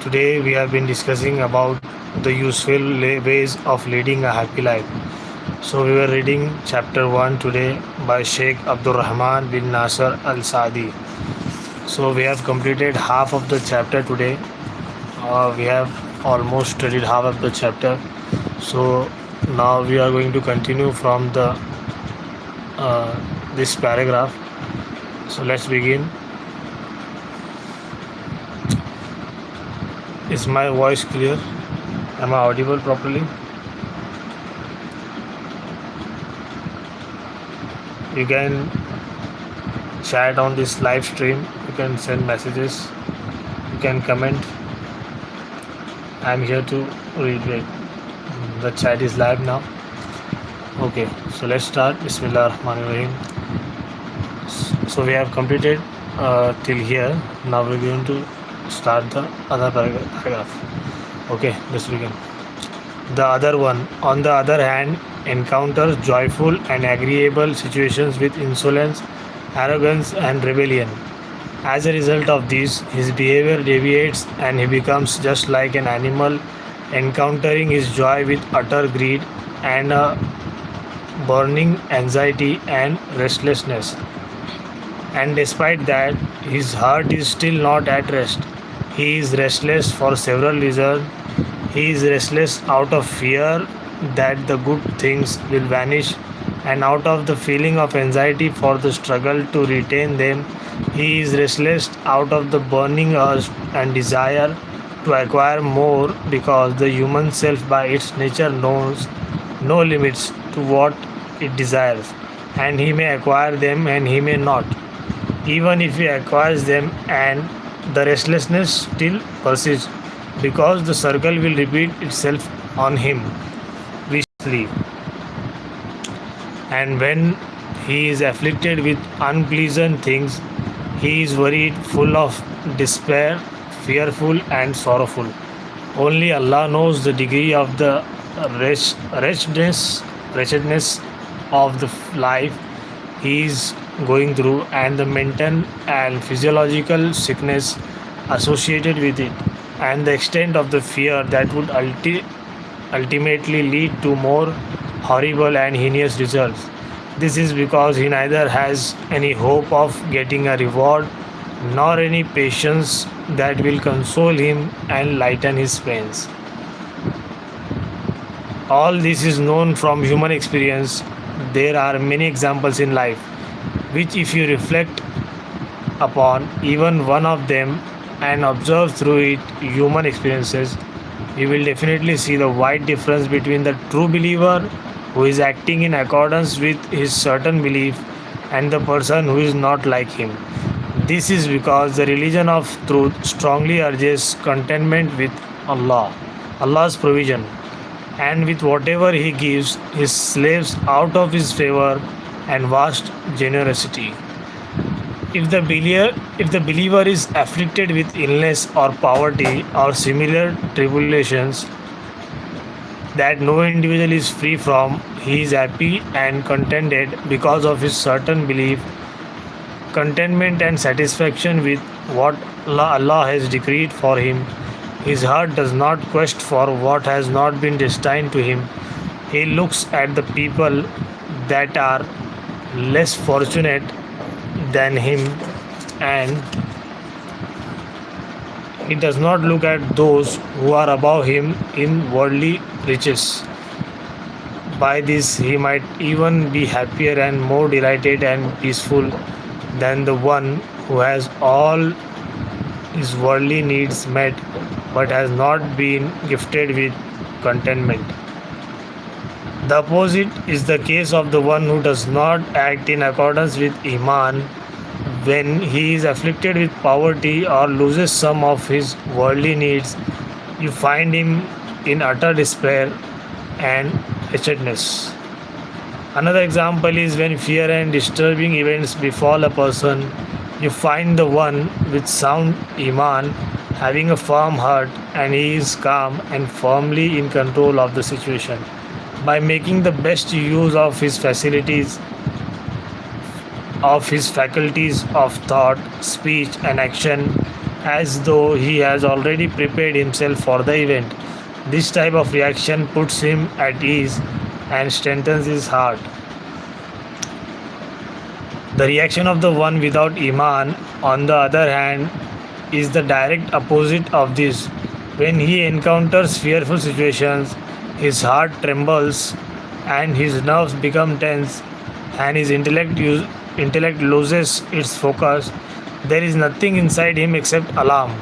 Today we have been discussing about the useful ways of leading a happy life. So we were reading chapter 1 today by Shaikh Abdurrahman bin Nasir Al-Sady. So we have completed half of the chapter today. We have almost studied half of the chapter. So now we are going to continue from the this paragraph. So let's begin. Is my voice clear? Am I audible properly? You can chat on this live stream. You can send messages. You can comment. I'm here to read it. The chat is live now. Okay, so let's start. Bismillah Rahman Rahim. So we have completed till here. Now we're going to start the other paragraph. Okay, let's begin. The other one, on the other hand, encounters joyful and agreeable situations with insolence, arrogance, and rebellion. As a result of this, his behavior deviates and he becomes just like an animal, encountering his joy with utter greed and a burning anxiety and restlessness. And despite that, his heart is still not at rest. He is restless for several reasons. He is restless out of fear that the good things will vanish, and out of the feeling of anxiety for the struggle to retain them. He is restless out of the burning urge and desire to acquire more, because the human self by its nature knows no limits to what it desires, and he may acquire them and he may not. Even if he acquires them, and the restlessness still persists, because the circle will repeat itself on him viciously. And when he is afflicted with unpleasant things, he is worried, full of despair, fearful, and sorrowful. Only Allah knows the degree of the wretchedness of the life he is going through, and the mental and physiological sickness associated with it, and the extent of the fear that would ultimately lead to more horrible and heinous results. This is because he neither has any hope of getting a reward nor any patience that will console him and lighten his pains. All this is known from human experience. There are many examples in life which, if you reflect upon even one of them and observe through it human experiences, you will definitely see the wide difference between the true believer who is acting in accordance with his certain belief and the person who is not like him. This is because the religion of truth strongly urges contentment with Allah's provision, and with whatever He gives His slaves out of His favor and vast generosity. If the believer is afflicted with illness or poverty or similar tribulations that no individual is free from, he is happy and contented because of his certain belief, contentment and satisfaction with what Allah has decreed for him. His heart does not quest for what has not been destined to him. He looks at the people that are less fortunate than him, and he does not look at those who are above him in worldly riches. By this, he might even be happier and more delighted and peaceful than the one who has all his worldly needs met but has not been gifted with contentment. The opposite is the case of the one who does not act in accordance with Iman. When he is afflicted with poverty or loses some of his worldly needs, you find him in utter despair and wretchedness. Another example is when fear and disturbing events befall a person. You find the one with sound Iman having a firm heart, and he is calm and firmly in control of the situation. By making the best use of his facilities, of his faculties of thought, speech, and action, as though he has already prepared himself for the event. This type of reaction puts him at ease and strengthens his heart. The reaction of the one without Iman, on the other hand, is the direct opposite of this. When he encounters fearful situations, his heart trembles and his nerves become tense and his intellect loses its focus. There is nothing inside him except alarm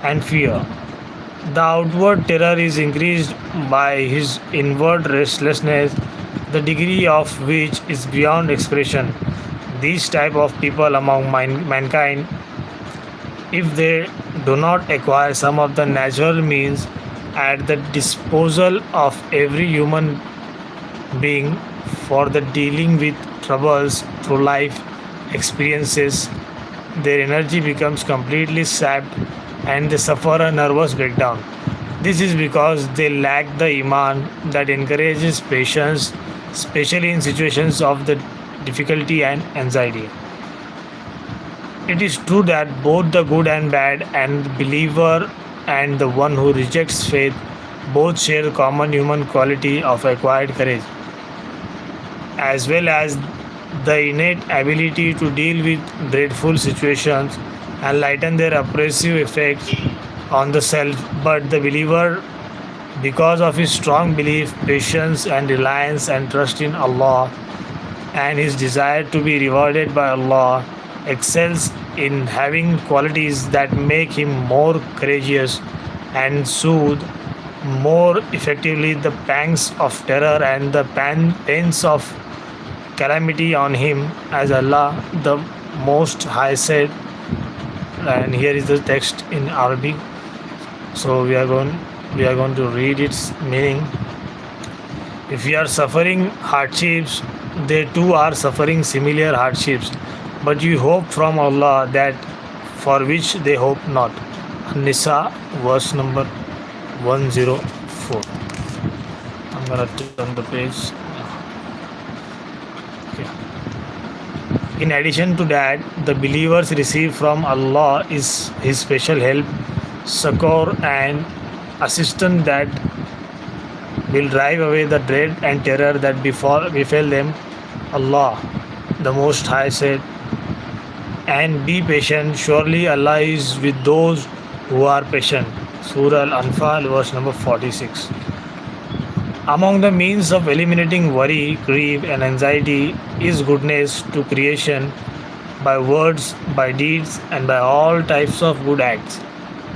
and fear. The outward terror is increased by his inward restlessness, the degree of which is beyond expression. These type of people among mankind, if they do not acquire some of the natural means at the disposal of every human being for the dealing with troubles through life experiences, their energy becomes completely sapped and they suffer a nervous breakdown. This is because they lack the iman that encourages patience, especially in situations of the difficulty and anxiety. It is true that both the good and bad and the believer and the one who rejects faith both share the common human quality of acquired courage, as well as the innate ability to deal with dreadful situations and lighten their oppressive effects on the self. But the believer, because of his strong belief, patience, and reliance and trust in Allah, and his desire to be rewarded by Allah, excels in having qualities that make him more courageous and soothe more effectively the pangs of terror and the pains of calamity on him, as Allah the Most High said. And here is the text in Arabic. So we are going to read its meaning. If we are suffering hardships, they too are suffering similar hardships, but you hope from Allah that for which they hope not. Nisa, verse number 104. I'm gonna turn the page. Okay. In addition to that, the believers receive from Allah is His special help, succor, and assistance that will drive away the dread and terror that befell them. Allah, the Most High, said, and be patient, surely Allah is with those who are patient. Surah Al-Anfal, verse number 46. Among the means of eliminating worry, grief, and anxiety is goodness to creation by words, by deeds, and by all types of good acts.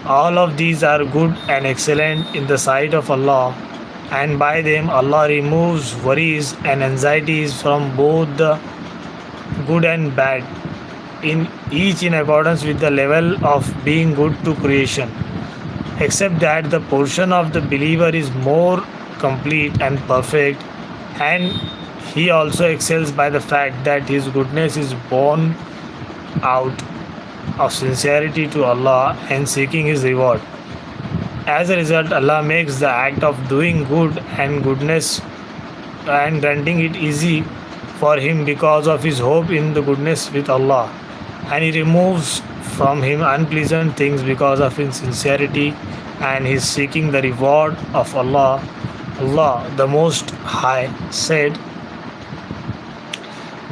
All of these are good and excellent in the sight of Allah, and by them Allah removes worries and anxieties from both the good and bad, in each in accordance with the level of being good to creation. Except that the portion of the believer is more complete and perfect, and he also excels by the fact that his goodness is born out of sincerity to Allah and seeking His reward. As a result, Allah makes the act of doing good and goodness and granting it easy for him because of his hope in the goodness with Allah, and He removes from him unpleasant things because of his sincerity and his seeking the reward of Allah. Allah, the Most High, said,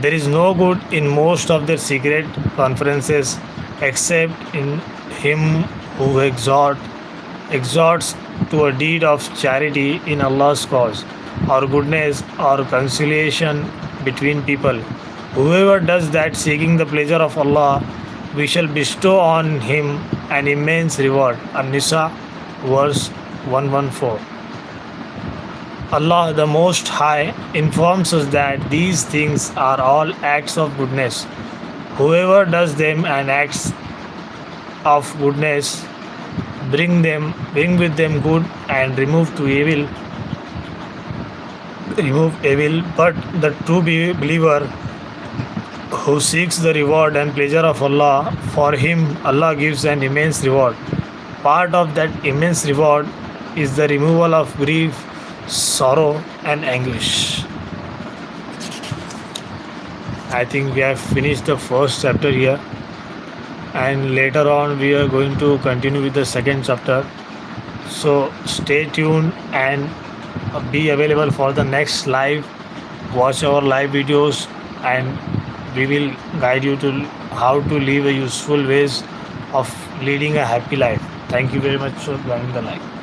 there is no good in most of their secret conferences except in him who exhorts to a deed of charity in Allah's cause, or goodness, or conciliation between people. Whoever does that seeking the pleasure of Allah, we shall bestow on him an immense reward. An-Nisa, verse 114. Allah, the Most High, informs us that these things are all acts of goodness. Whoever does them and acts of goodness, bring with them good and remove evil. But the true believer who seeks the reward and pleasure of Allah, for him Allah gives an immense reward. Part of that immense reward is the removal of grief, sorrow, and anguish. I think we have finished the first chapter here, and later on we are going to continue with the second chapter. So stay tuned and be available for the next live. Watch our live videos, and we will guide you to how to live a useful ways of leading a happy life. Thank you very much for joining the live.